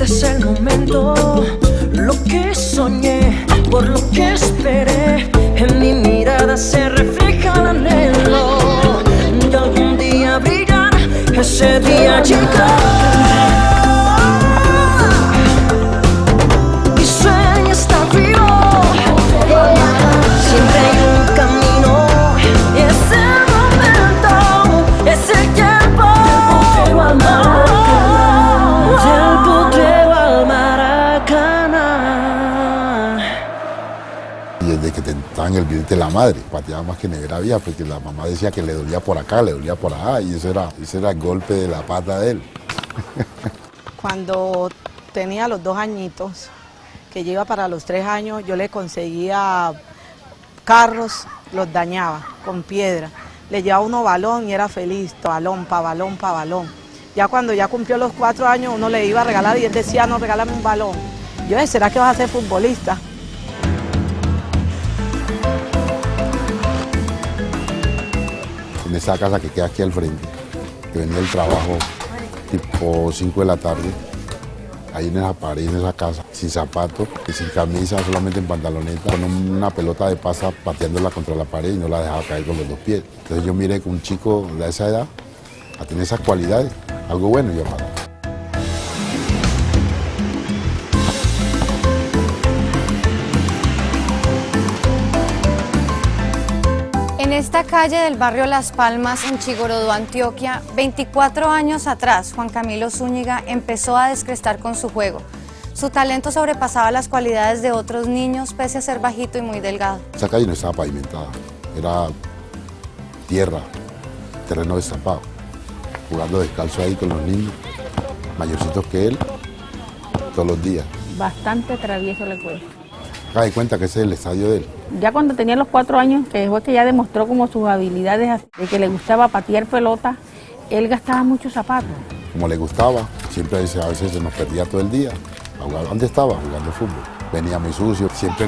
Este es el momento, lo que soñé, por lo que esperé. En mi mirada se refleja el anhelo de algún día brillar, ese día llegará. Mi sueño está vivo, siempre hay un camino, y es el momento, es el tiempo. El potrero al Maracaná. Y desde que estaba en el vientre de la madre, pateaba más que nevera vieja, porque la mamá decía que le dolía por acá, le dolía por allá, y ese era el golpe de la pata de él. Cuando tenía los 2 añitos, que yo iba para los 3 años, yo le conseguía carros, los dañaba con piedra. Le llevaba uno balón y era feliz, balón, pa' balón, pa' balón. Ya cuando ya cumplió los 4 años, uno le iba a regalar y él decía, no, regálame un balón. Yo decía, ¿será que vas a ser futbolista? En esa casa que queda aquí al frente, que venía del trabajo tipo 5 de la tarde, ahí en esa pared, en esa casa, sin zapatos y sin camisa, solamente en pantaloneta, con una pelota de pasa pateándola contra la pared y no la dejaba caer con los 2 pies. Entonces yo miré que un chico de esa edad, a tener esas cualidades, algo bueno yo hago. En esta calle del barrio Las Palmas, en Chigorodó, Antioquia, 24 años atrás, Juan Camilo Zúñiga empezó a descrestar con su juego. Su talento sobrepasaba las cualidades de otros niños, pese a ser bajito y muy delgado. Esa calle no estaba pavimentada, era tierra, terreno destapado, jugando descalzo ahí con los niños, mayorcitos que él, todos los días. Bastante travieso le fue. Haga de cuenta que ese es el estadio de él. Ya cuando tenía los 4 años, que fue que ya demostró como sus habilidades, de que le gustaba patear pelota, él gastaba muchos zapatos. Como le gustaba, siempre a veces se nos perdía todo el día. ¿Dónde estaba? Jugando fútbol. Venía muy sucio, siempre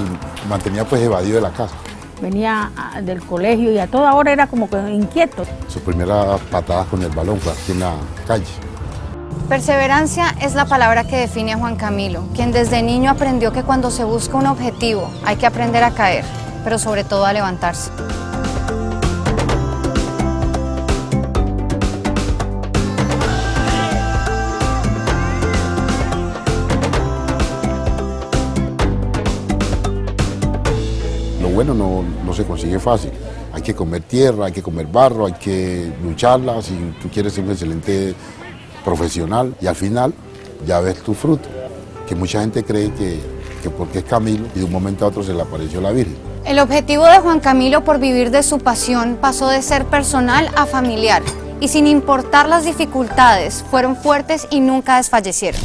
mantenía pues evadido de la casa. Venía del colegio y a toda hora era como que inquieto. Sus primeras patadas con el balón fue aquí en la calle. Perseverancia es la palabra que define a Juan Camilo, quien desde niño aprendió que cuando se busca un objetivo hay que aprender a caer, pero sobre todo a levantarse. Lo bueno no se consigue fácil. Hay que comer tierra, hay que comer barro, hay que lucharla si tú quieres ser un excelente profesional, y al final ya ves tu fruto, que mucha gente cree que porque es Camilo y de un momento a otro se le apareció la Virgen. El objetivo de Juan Camilo por vivir de su pasión pasó de ser personal a familiar, y sin importar las dificultades, fueron fuertes y nunca desfallecieron.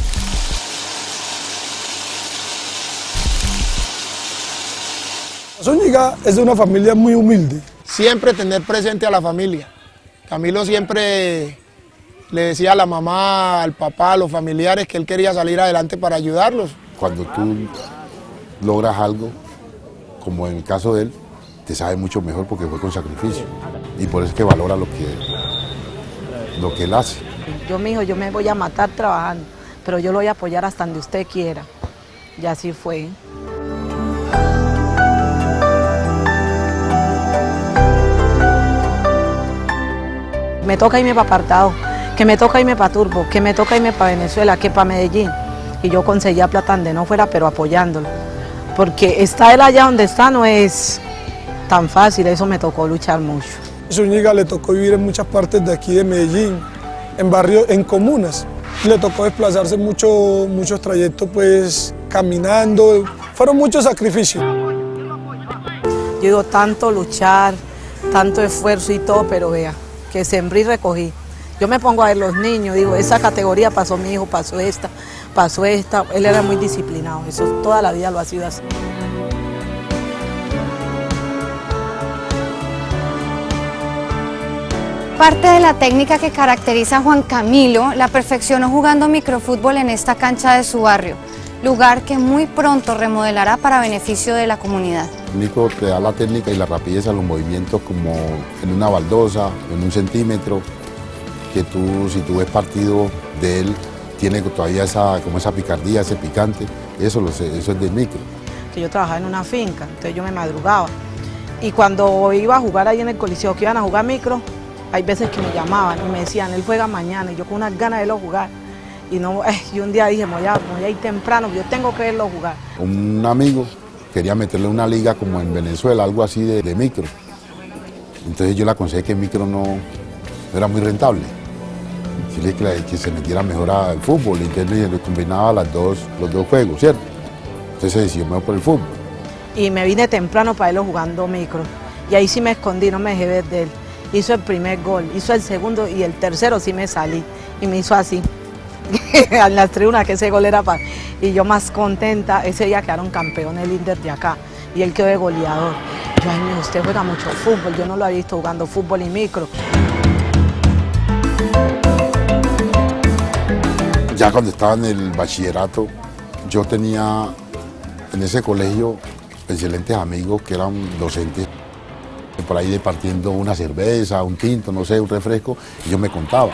Zúñiga es de una familia muy humilde. Siempre tener presente a la familia. Camilo siempre le decía a la mamá, al papá, a los familiares que él quería salir adelante para ayudarlos. Cuando tú logras algo, como en el caso de él, te sabe mucho mejor porque fue con sacrificio. Y por eso es que valora lo que él hace. Yo, mijo, yo me voy a matar trabajando, pero yo lo voy a apoyar hasta donde usted quiera. Y así fue. Me toca irme para Apartado, que me toca irme para Turbo, que me toca irme para Venezuela, que para Medellín. Y yo conseguía plata donde no fuera, pero apoyándolo. Porque estar él allá donde está no es tan fácil, eso me tocó luchar mucho. Zúñiga le tocó vivir en muchas partes de aquí de Medellín, en barrios, en comunas. Le tocó desplazarse muchos trayectos pues caminando, fueron muchos sacrificios. Yo digo, tanto luchar, tanto esfuerzo y todo, pero vea, que sembré y recogí. Yo me pongo a ver los niños, digo, esa categoría pasó mi hijo, pasó esta, él era muy disciplinado, eso toda la vida lo ha sido así. Parte de la técnica que caracteriza a Juan Camilo la perfeccionó jugando microfútbol en esta cancha de su barrio, lugar que muy pronto remodelará para beneficio de la comunidad. Nico te da la técnica y la rapidez a los movimientos como en una baldosa, en 1 centímetro, que tú, si tú ves partido de él, tiene todavía como esa picardía, ese picante, eso es del micro. Que yo trabajaba en una finca, entonces yo me madrugaba. Y cuando iba a jugar ahí en el coliseo, que iban a jugar micro, hay veces que me llamaban y me decían, él juega mañana, y yo con unas ganas de verlo jugar. Y un día dije, voy a ir temprano, yo tengo que verlo jugar. Un amigo quería meterle una liga como en Venezuela, algo así de micro. Entonces yo le aconsejé que el micro no era muy rentable. Decirle que se metiera mejor al fútbol, y entonces le combinaba los dos juegos, ¿cierto? Entonces se decidió mejor por el fútbol. Y me vine temprano para verlo jugando micro. Y ahí sí me escondí, no me dejé ver de él. Hizo el primer gol, hizo el segundo y el tercero sí me salí. Y me hizo así, en las tribunas, que ese gol era para... Y yo más contenta, ese día quedaron campeones el Inder de acá. Y él quedó de goleador. Yo, ay, mijo, usted juega mucho fútbol, yo no lo había visto jugando fútbol y micro. Ya cuando estaba en el bachillerato, yo tenía en ese colegio excelentes amigos que eran docentes, por ahí departiendo una cerveza, un tinto, no sé, un refresco, y yo me contaba,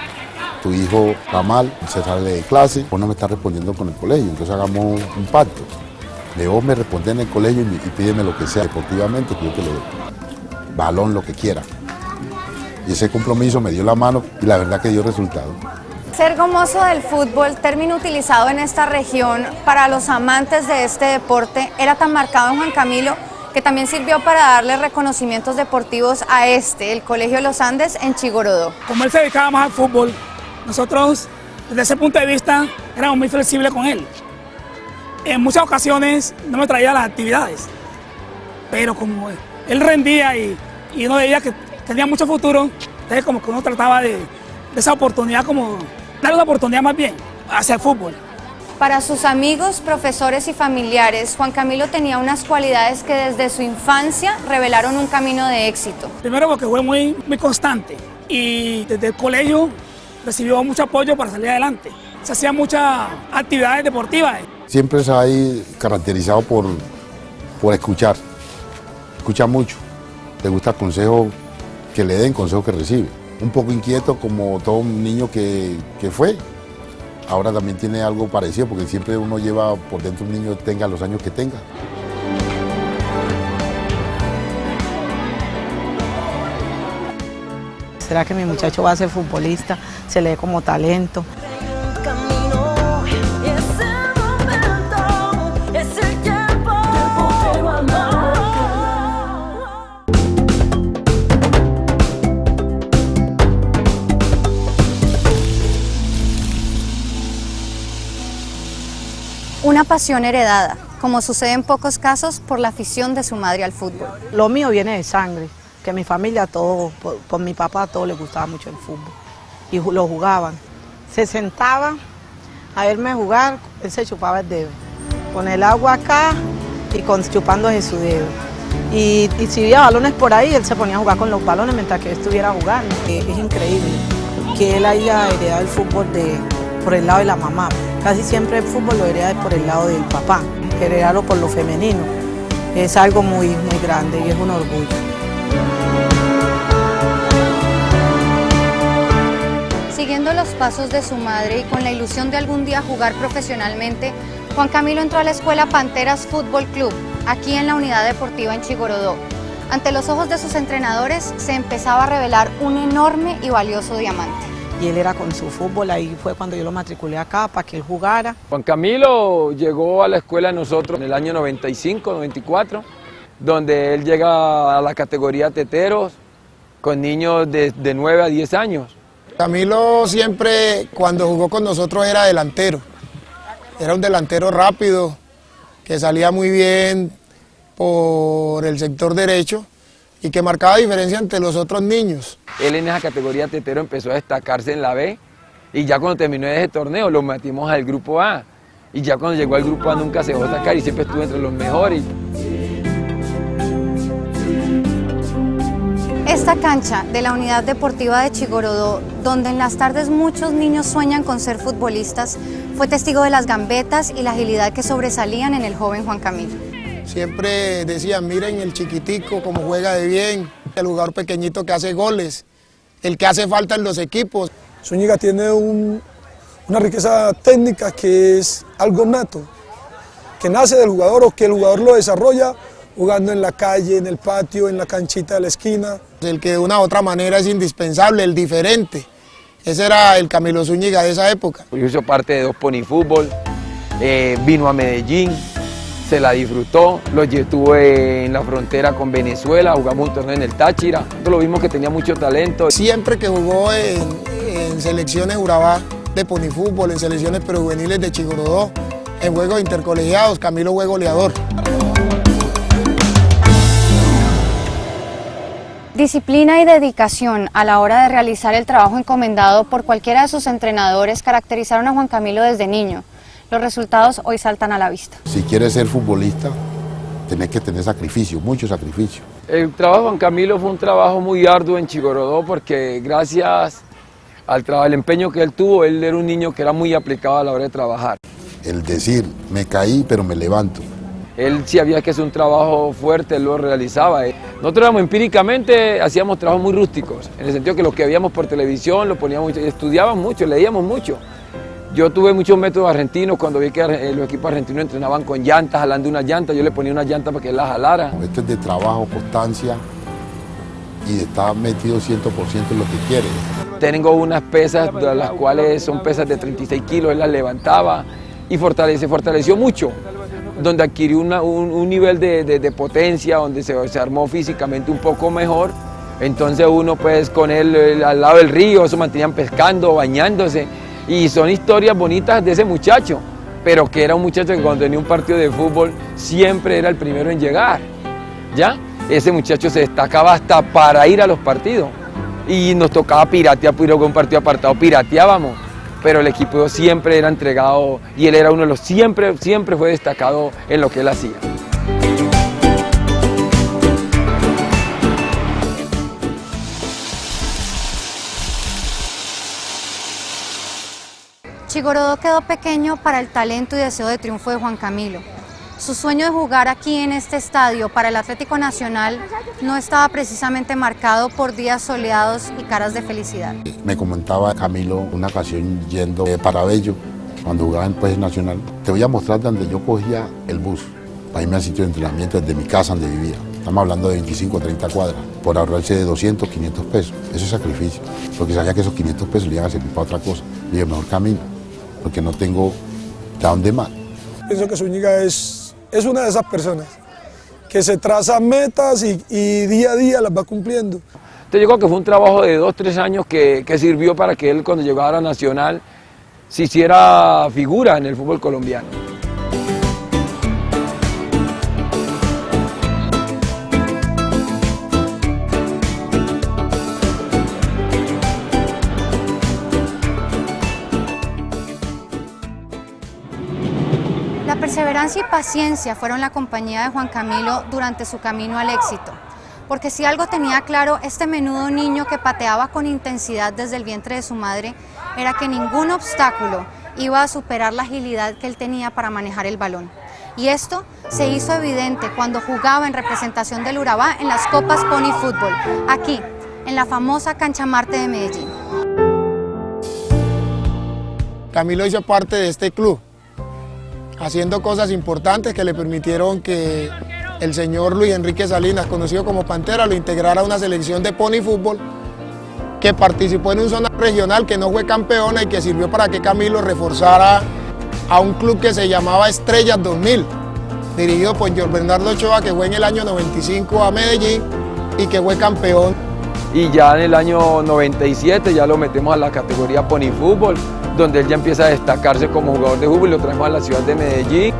tu hijo está mal, se sale de clase, vos no me estás respondiendo con el colegio, entonces hagamos un pacto. De vos me respondes en el colegio y pídeme lo que sea deportivamente, que yo te lo doy. Balón, lo que quiera. Y ese compromiso me dio la mano y la verdad que dio resultado. Ser gomoso del fútbol, término utilizado en esta región para los amantes de este deporte, era tan marcado en Juan Camilo que también sirvió para darle reconocimientos deportivos a el Colegio Los Andes en Chigorodó. Como él se dedicaba más al fútbol, nosotros desde ese punto de vista éramos muy flexibles con él. En muchas ocasiones no me traía las actividades, pero como él rendía y uno veía que tenía mucho futuro, entonces como que uno trataba de esa oportunidad, como darle una oportunidad más bien hacia el fútbol. Para sus amigos, profesores y familiares, Juan Camilo tenía unas cualidades que desde su infancia revelaron un camino de éxito. Primero porque fue muy constante y desde el colegio recibió mucho apoyo para salir adelante. Se hacían muchas actividades deportivas. Siempre se ha ahí caracterizado por escuchar. Escucha mucho. Le gusta el consejo que le den, consejo que recibe. Un poco inquieto como todo un niño que fue. Ahora también tiene algo parecido porque siempre uno lleva por dentro un niño, tenga los años que tenga. ¿Será que mi muchacho va a ser futbolista? Se le ve como talento. Una pasión heredada, como sucede en pocos casos, por la afición de su madre al fútbol. Lo mío viene de sangre, que mi familia, todo, por mi papá, a todos les gustaba mucho el fútbol. Y lo jugaban. Se sentaba a verme jugar, él se chupaba el dedo. Con el agua acá y chupándose su dedo. Y si había balones por ahí, él se ponía a jugar con los balones mientras que él estuviera jugando. Es increíble que él haya heredado el fútbol por el lado de la mamá. Casi siempre el fútbol lo hereda por el lado del papá, heredarlo por lo femenino. Es algo muy, muy grande y es un orgullo. Siguiendo los pasos de su madre y con la ilusión de algún día jugar profesionalmente, Juan Camilo entró a la escuela Panteras Fútbol Club, aquí en la unidad deportiva en Chigorodó. Ante los ojos de sus entrenadores se empezaba a revelar un enorme y valioso diamante. Y él era con su fútbol, ahí fue cuando yo lo matriculé acá para que él jugara. Juan Camilo llegó a la escuela de nosotros en el año 95, 94, donde él llega a la categoría teteros con niños de 9 a 10 años. Camilo siempre, cuando jugó con nosotros, era delantero. Era un delantero rápido, que salía muy bien por el sector derecho y que marcaba diferencia entre los otros niños. Él en esa categoría tetero empezó a destacarse en la B y ya cuando terminó ese torneo lo metimos al grupo A. Y ya cuando llegó al grupo A nunca se dejó sacar y siempre estuvo entre los mejores. Esta cancha de la unidad deportiva de Chigorodó, donde en las tardes muchos niños sueñan con ser futbolistas, fue testigo de las gambetas y la agilidad que sobresalían en el joven Juan Camilo. Siempre decían, miren el chiquitico cómo juega de bien, el jugador pequeñito que hace goles, el que hace falta en los equipos. Zúñiga tiene un una riqueza técnica que es algo nato, que nace del jugador o que el jugador lo desarrolla jugando en la calle, en el patio, en la canchita de la esquina. El que de una u otra manera es indispensable, el diferente. Ese era el Camilo Zúñiga de esa época. Yo hice parte de 2 Pony Fútbol, vino a Medellín, se la disfrutó, estuve en la frontera con Venezuela, jugamos un torneo en el Táchira, lo vimos que tenía mucho talento. Siempre que jugó en selecciones Urabá de Pony Fútbol, en selecciones prejuveniles de Chigorodó, en juegos intercolegiados, Camilo fue goleador. Disciplina y dedicación a la hora de realizar el trabajo encomendado por cualquiera de sus entrenadores caracterizaron a Juan Camilo desde niño. Los resultados hoy saltan a la vista. Si quieres ser futbolista, tenés que tener sacrificio, mucho sacrificio. El trabajo de Juan Camilo fue un trabajo muy arduo en Chigorodó porque gracias al empeño que él tuvo, él era un niño que era muy aplicado a la hora de trabajar. El decir, me caí pero me levanto. Él sí había que hacer un trabajo fuerte, él lo realizaba. Nosotros éramos empíricamente, hacíamos trabajos muy rústicos, en el sentido que lo que veíamos por televisión lo poníamos, estudiábamos mucho, leíamos mucho. Yo tuve muchos métodos argentinos, cuando vi que los equipos argentinos entrenaban con llantas, jalando una llanta, yo le ponía una llanta para que él la jalara. Esto es de trabajo, constancia y de estar metido 100% en lo que quiere. Tengo unas pesas, las cuales son pesas de 36 kilos, él las levantaba y se fortaleció mucho, donde adquirió un nivel de potencia, donde se armó físicamente un poco mejor. Entonces uno pues con él al lado del río, se mantenían pescando, bañándose. Y son historias bonitas de ese muchacho, pero que era un muchacho que cuando tenía un partido de fútbol siempre era el primero en llegar, ¿ya? Ese muchacho se destacaba hasta para ir a los partidos y nos tocaba piratear, con un partido apartado pirateábamos, pero el equipo siempre era entregado y él era uno de los, siempre fue destacado en lo que él hacía. Chigorodó quedó pequeño para el talento y deseo de triunfo de Juan Camilo. Su sueño de jugar aquí en este estadio para el Atlético Nacional no estaba precisamente marcado por días soleados y caras de felicidad. Me comentaba Camilo una ocasión yendo para Bello, cuando jugaba en País Nacional. Te voy a mostrar donde yo cogía el bus para irme al sitio de entrenamiento desde mi casa donde vivía. Estamos hablando de 25 o 30 cuadras, por ahorrarse de 200, 500 pesos. Eso es sacrificio, porque sabía que esos 500 pesos le iban a servir para otra cosa. Le dije, mejor camino, porque no tengo de dónde más. Pienso que Zúñiga es una de esas personas que se traza metas y día a día las va cumpliendo. Entonces yo creo que fue un trabajo de 2 o 3 años que sirvió para que él cuando llegara a Nacional se hiciera figura en el fútbol colombiano. La perseverancia y paciencia fueron la compañía de Juan Camilo durante su camino al éxito, porque si algo tenía claro este menudo niño que pateaba con intensidad desde el vientre de su madre, era que ningún obstáculo iba a superar la agilidad que él tenía para manejar el balón. Y esto se hizo evidente cuando jugaba en representación del Urabá en las Copas Pony Fútbol, aquí, en la famosa Cancha Marte de Medellín. Camilo hizo parte de este club, haciendo cosas importantes que le permitieron que el señor Luis Enrique Salinas, conocido como Pantera, lo integrara a una selección de Pony Fútbol que participó en un zona regional, que no fue campeona y que sirvió para que Camilo reforzara a un club que se llamaba Estrellas 2000, dirigido por George Bernardo Ochoa, que fue en el año 95 a Medellín y que fue campeón. Y ya en el año 97 ya lo metemos a la categoría Pony Fútbol, donde él ya empieza a destacarse como jugador de fútbol y lo traemos a la ciudad de Medellín.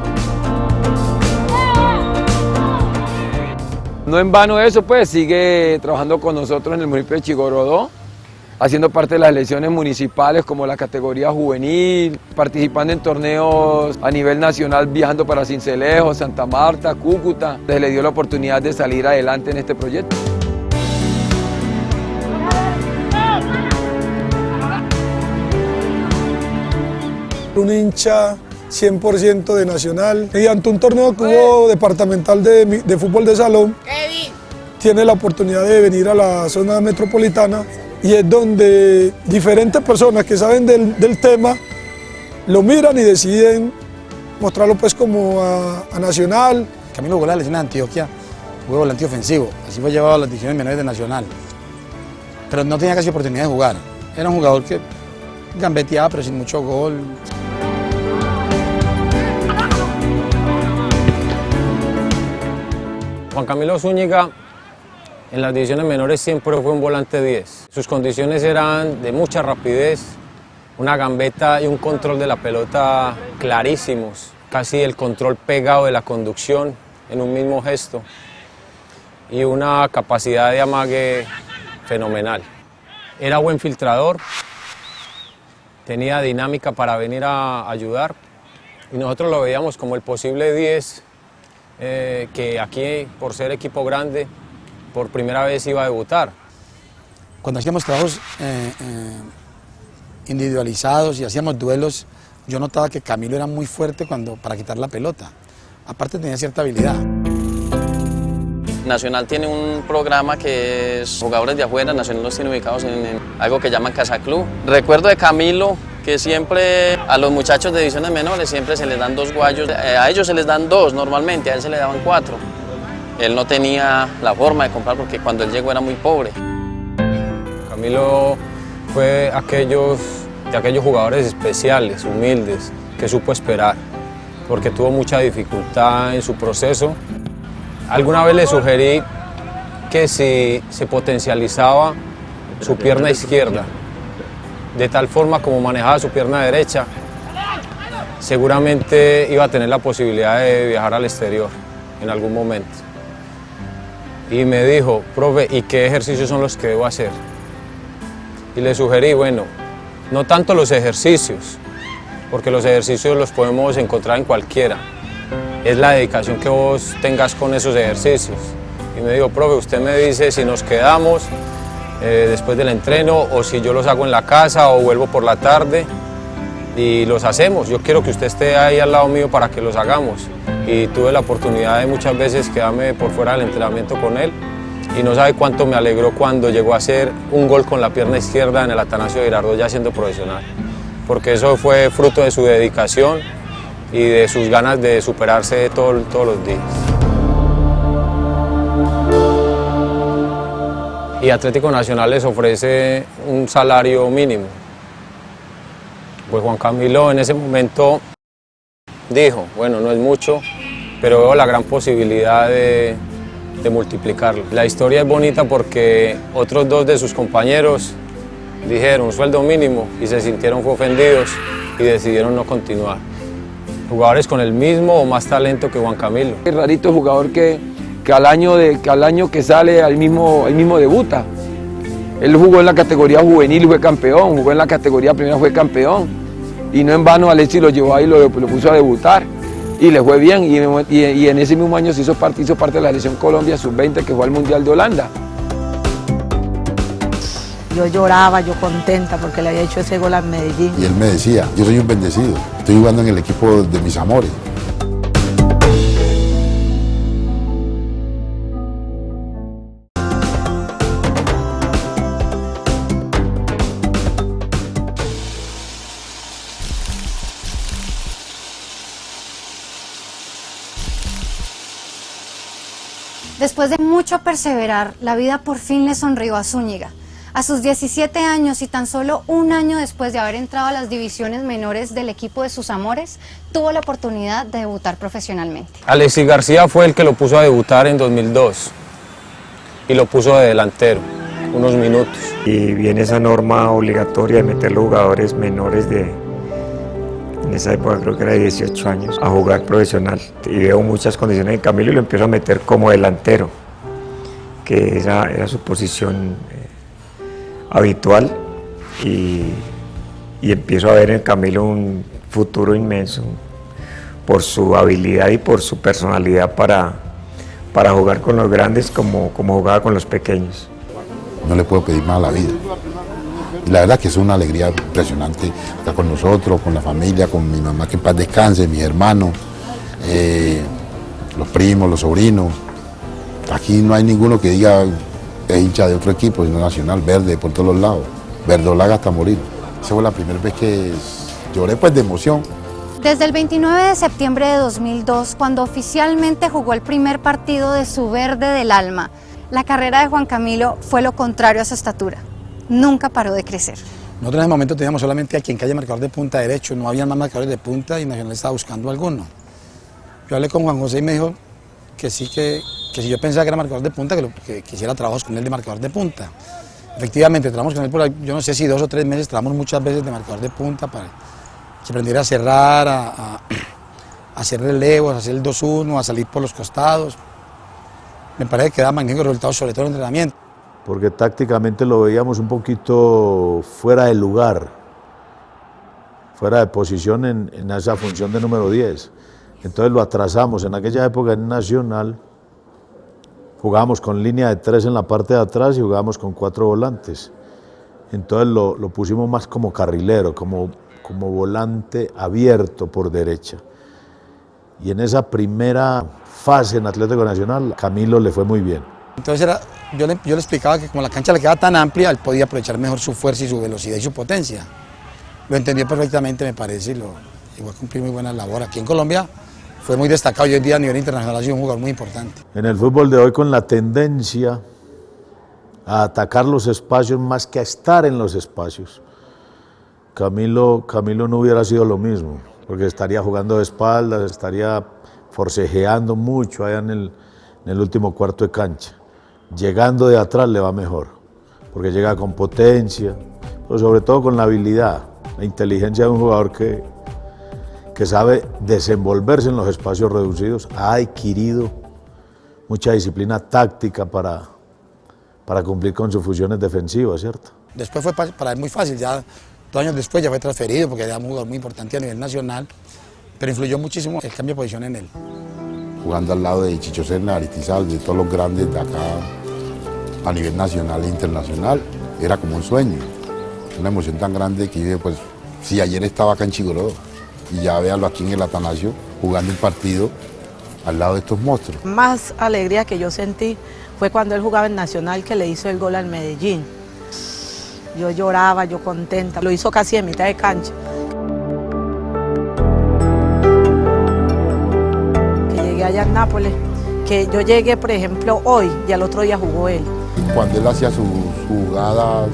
No en vano eso, pues sigue trabajando con nosotros en el municipio de Chigorodó, haciendo parte de las elecciones municipales como la categoría juvenil, participando en torneos a nivel nacional, viajando para Sincelejo, Santa Marta, Cúcuta. Se le dio la oportunidad de salir adelante en este proyecto. Un hincha 100% de Nacional. Mediante un torneo que hubo departamental de fútbol de salón, tiene la oportunidad de venir a la zona metropolitana y es donde diferentes personas que saben del tema lo miran y deciden mostrarlo pues como a Nacional. Camilo jugó la selección de Antioquia, jugó volante ofensivo, así fue llevado a las divisiones menores de Nacional. Pero no tenía casi oportunidad de jugar. Era un jugador que gambeteaba pero sin mucho gol. Juan Camilo Zúñiga en las divisiones menores siempre fue un volante 10. Sus condiciones eran de mucha rapidez, una gambeta y un control de la pelota clarísimos, casi el control pegado de la conducción en un mismo gesto y una capacidad de amague fenomenal. Era buen filtrador, tenía dinámica para venir a ayudar y nosotros lo veíamos como el posible 10 que aquí, por ser equipo grande, por primera vez iba a debutar. Cuando hacíamos trabajos individualizados y hacíamos duelos, yo notaba que Camilo era muy fuerte para quitar la pelota. Aparte tenía cierta habilidad. Nacional tiene un programa que es jugadores de afuera, Nacional los tiene ubicados en algo que llaman Casa Club. Recuerdo de Camilo que siempre a los muchachos de divisiones menores siempre se les dan 2 guayos, a ellos se les dan 2 normalmente, a él se le daban 4. Él no tenía la forma de comprar porque cuando él llegó era muy pobre. Camilo fue de aquellos jugadores especiales, humildes, que supo esperar, porque tuvo mucha dificultad en su proceso. Alguna vez le sugerí que si se potencializaba su pierna izquierda, de tal forma como manejaba su pierna derecha, seguramente iba a tener la posibilidad de viajar al exterior en algún momento. Y me dijo, profe, ¿y qué ejercicios son los que debo hacer? Y le sugerí, bueno, no tanto los ejercicios, porque los ejercicios los podemos encontrar en cualquiera. Es la dedicación que vos tengas con esos ejercicios. Y me dijo, profe, usted me dice si nos quedamos después del entreno o si yo los hago en la casa o vuelvo por la tarde y los hacemos. Yo quiero que usted esté ahí al lado mío para que los hagamos. Y tuve la oportunidad de muchas veces quedarme por fuera del entrenamiento con él y no sabe cuánto me alegró cuando llegó a hacer un gol con la pierna izquierda en el Atanasio Girardot ya siendo profesional, porque eso fue fruto de su dedicación y de sus ganas de superarse todos los días. Y Atlético Nacional les ofrece un salario mínimo. Pues Juan Camilo en ese momento dijo, bueno, no es mucho, pero veo la gran posibilidad de multiplicarlo. La historia es bonita porque otros 2 de sus compañeros dijeron sueldo mínimo y se sintieron ofendidos y decidieron no continuar. Jugadores con el mismo o más talento que Juan Camilo. Es rarito el jugador que al año que sale al mismo debuta. Él jugó en la categoría juvenil y fue campeón, jugó en la categoría primera, fue campeón. Y no en vano Alexis lo llevó ahí y lo puso a debutar. Y le fue bien, y en ese mismo año se hizo parte de la selección Colombia Sub-20 que fue al Mundial de Holanda. Yo lloraba, yo contenta porque le había hecho ese gol a Medellín. Y él me decía, yo soy un bendecido, estoy jugando en el equipo de mis amores. Después de mucho perseverar, la vida por fin le sonrió a Zúñiga. A sus 17 años y tan solo un año después de haber entrado a las divisiones menores del equipo de sus amores, tuvo la oportunidad de debutar profesionalmente. Alexis García fue el que lo puso a debutar en 2002 y lo puso de delantero, unos minutos. Y viene esa norma obligatoria de meter los jugadores menores en esa época creo que era de 18 años, a jugar profesional. Y veo muchas condiciones en Camilo y lo empiezo a meter como delantero, que era su posición habitual, y empiezo a ver en Camilo un futuro inmenso por su habilidad y por su personalidad para jugar con los grandes como jugaba con los pequeños. No le puedo pedir más a la vida. Y la verdad que es una alegría impresionante estar con nosotros, con la familia, con mi mamá que en paz descanse, mis hermanos, los primos, los sobrinos. Aquí no hay ninguno que diga es hincha de otro equipo, sino Nacional, verde por todos los lados, verdolaga hasta morir. Esa fue la primera vez que Lloré pues de emoción. Desde el 29 de septiembre de 2002, cuando oficialmente jugó el primer partido de su verde del alma, la carrera de Juan Camilo fue lo contrario a su estatura. Nunca paró de crecer. Nosotros en ese momento teníamos solamente aquí en calle marcador de punta derecho, no había más marcadores de punta y Nacional estaba buscando alguno. Yo hablé con Juan José y me dijo que sí, que si yo pensaba que era marcador de punta, que quisiera trabajos con él de marcador de punta. Efectivamente, trabajamos con él por, yo no sé si 2 o 3 meses, trabajamos muchas veces de marcador de punta para que aprendiera a cerrar, a hacer relevos, a hacer el 2-1, a salir por los costados. Me parece que da magníficos resultados, sobre todo en el entrenamiento. Porque tácticamente lo veíamos un poquito fuera de lugar, fuera de posición en esa función de número 10. Entonces lo atrasamos. En aquella época en Nacional jugábamos con línea de 3 en la parte de atrás y jugábamos con 4 volantes. Entonces lo pusimos más como carrilero, como volante abierto por derecha. Y en esa primera fase en Atlético Nacional, Camilo le fue muy bien. Entonces yo le explicaba que como la cancha le quedaba tan amplia, él podía aprovechar mejor su fuerza y su velocidad y su potencia. Lo entendió perfectamente, me parece, y llegó a cumplir muy buena labor. Aquí en Colombia fue muy destacado y hoy en día a nivel internacional ha sido un jugador muy importante. En el fútbol de hoy, con la tendencia a atacar los espacios más que a estar en los espacios, Camilo no hubiera sido lo mismo, porque estaría jugando de espaldas, estaría forcejeando mucho allá en el último cuarto de cancha. Llegando de atrás le va mejor, porque llega con potencia, pero sobre todo con la habilidad, la inteligencia de un jugador que sabe desenvolverse en los espacios reducidos, ha adquirido mucha disciplina táctica para cumplir con sus funciones defensivas, ¿cierto? Después fue para él muy fácil, ya 2 años después ya fue transferido porque era un jugador muy importante a nivel nacional, pero influyó muchísimo el cambio de posición en él. Jugando al lado de Chicho Serna, Aristizábal, de todos los grandes de acá a nivel nacional e internacional, era como un sueño, una emoción tan grande que dije, pues, si ayer estaba acá en Chigoró y ya véalo aquí en el Atanasio, jugando el partido al lado de estos monstruos. Más alegría que yo sentí fue cuando él jugaba en Nacional, que le hizo el gol al Medellín. Yo lloraba, yo contenta, lo hizo casi en mitad de cancha. Allá en Nápoles, que yo llegué, por ejemplo, hoy y al otro día jugó él. Cuando él hacía sus jugadas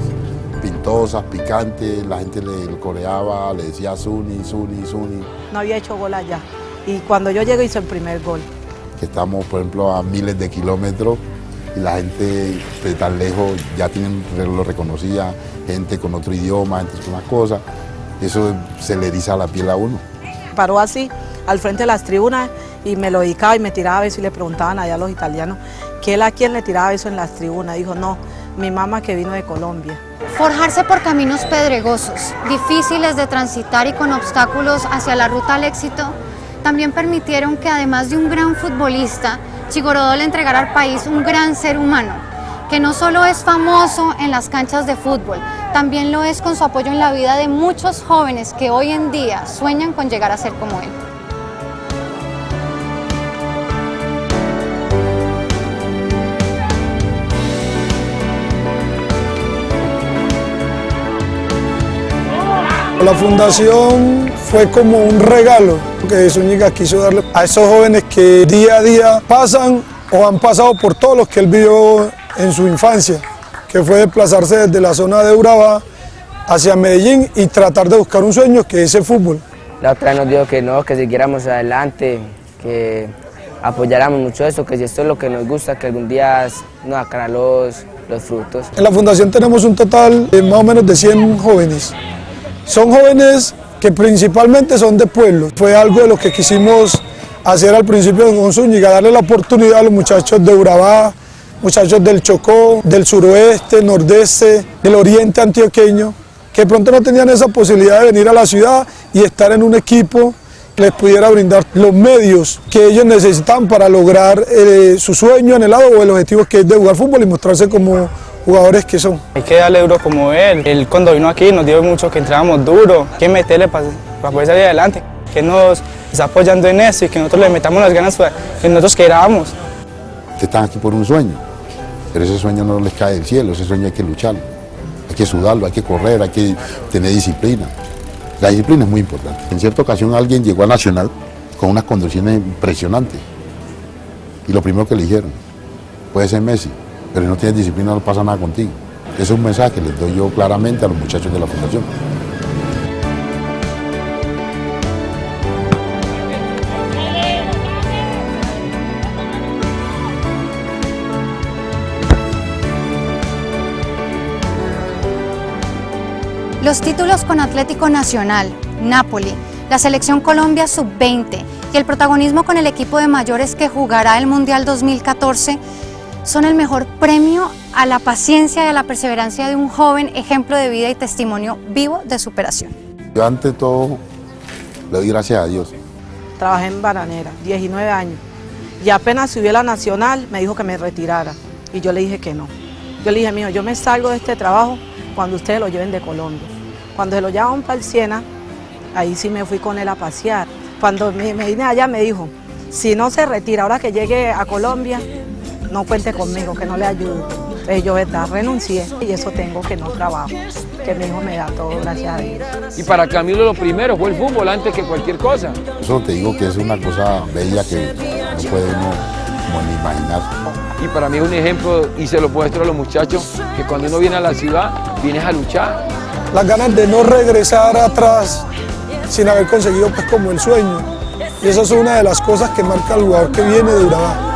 pintosas, picantes, la gente le coreaba, le decía Zuni, Zuni, Zuni. No había hecho gol allá y cuando yo llegué hizo el primer gol. Que estamos, por ejemplo, a miles de kilómetros y la gente de tan lejos ya lo reconocía, gente con otro idioma, gente con una cosa, eso se le eriza la piel a uno. Paró así, al frente de las tribunas, y me lo dedicaba y me tiraba besos y le preguntaban allá a los italianos que él a quién le tiraba besos en las tribunas. Dijo, no, mi mamá que vino de Colombia. Forjarse por caminos pedregosos, difíciles de transitar y con obstáculos hacia la ruta al éxito, también permitieron que además de un gran futbolista, Chigorodó le entregara al país un gran ser humano, que no solo es famoso en las canchas de fútbol, también lo es con su apoyo en la vida de muchos jóvenes que hoy en día sueñan con llegar a ser como él. La fundación fue como un regalo que Zúñiga quiso darle a esos jóvenes que día a día pasan o han pasado por todo lo que él vivió en su infancia, que fue desplazarse desde la zona de Urabá hacia Medellín y tratar de buscar un sueño que es el fútbol. La otra nos dijo que no, que siguiéramos adelante, que apoyáramos mucho eso, que si esto es lo que nos gusta, que algún día nos sacará los frutos. En la fundación tenemos un total de más o menos de 100 jóvenes. Son jóvenes que principalmente son de pueblo. Fue algo de lo que quisimos hacer al principio con Zúñiga, darle la oportunidad a los muchachos de Urabá, muchachos del Chocó, del suroeste, nordeste, del oriente antioqueño, que de pronto no tenían esa posibilidad de venir a la ciudad y estar en un equipo que les pudiera brindar los medios que ellos necesitan para lograr su sueño anhelado o el objetivo que es de jugar fútbol y mostrarse como jugadores que son. Hay que darle duro como él. Él cuando vino aquí nos dio mucho que entrábamos duro, que meterle para poder salir adelante, que nos está apoyando en eso y que nosotros le metamos las ganas para que nosotros queramos. Están aquí por un sueño, pero ese sueño no les cae del cielo, ese sueño hay que lucharlo, hay que sudarlo, hay que correr, hay que tener disciplina. La disciplina es muy importante. En cierta ocasión alguien llegó a Nacional con unas condiciones impresionantes y lo primero que le dijeron, puede ser Messi, pero si no tienes disciplina no pasa nada contigo. Ese es un mensaje que les doy yo claramente a los muchachos de la fundación. Los títulos con Atlético Nacional, Napoli, la Selección Colombia Sub-20 y el protagonismo con el equipo de mayores que jugará el Mundial 2014 son el mejor premio a la paciencia y a la perseverancia de un joven ejemplo de vida y testimonio vivo de superación. Yo ante todo le doy gracias a Dios. Trabajé en Bananera, 19 años, y apenas subí a la Nacional me dijo que me retirara y yo le dije que no. Yo le dije, mijo, yo me salgo de este trabajo cuando ustedes lo lleven de Colombia. Cuando se lo llevaban para el Siena, ahí sí me fui con él a pasear. Cuando me vine allá me dijo, si no se retira, ahora que llegue a Colombia, no cuente conmigo, que no le ayudo. Entonces yo, verdad, renuncié y eso tengo que no trabajo, que mi hijo me da todo, gracias a Dios. Y para Camilo lo primero fue el fútbol antes que cualquier cosa. Eso te digo que es una cosa bella que no puede uno como ni imaginar. Y para mí es un ejemplo, y se lo muestro a los muchachos, que cuando uno viene a la ciudad, vienes a luchar. Las ganas de no regresar atrás sin haber conseguido pues como el sueño. Y esa es una de las cosas que marca al jugador que viene de Urabá.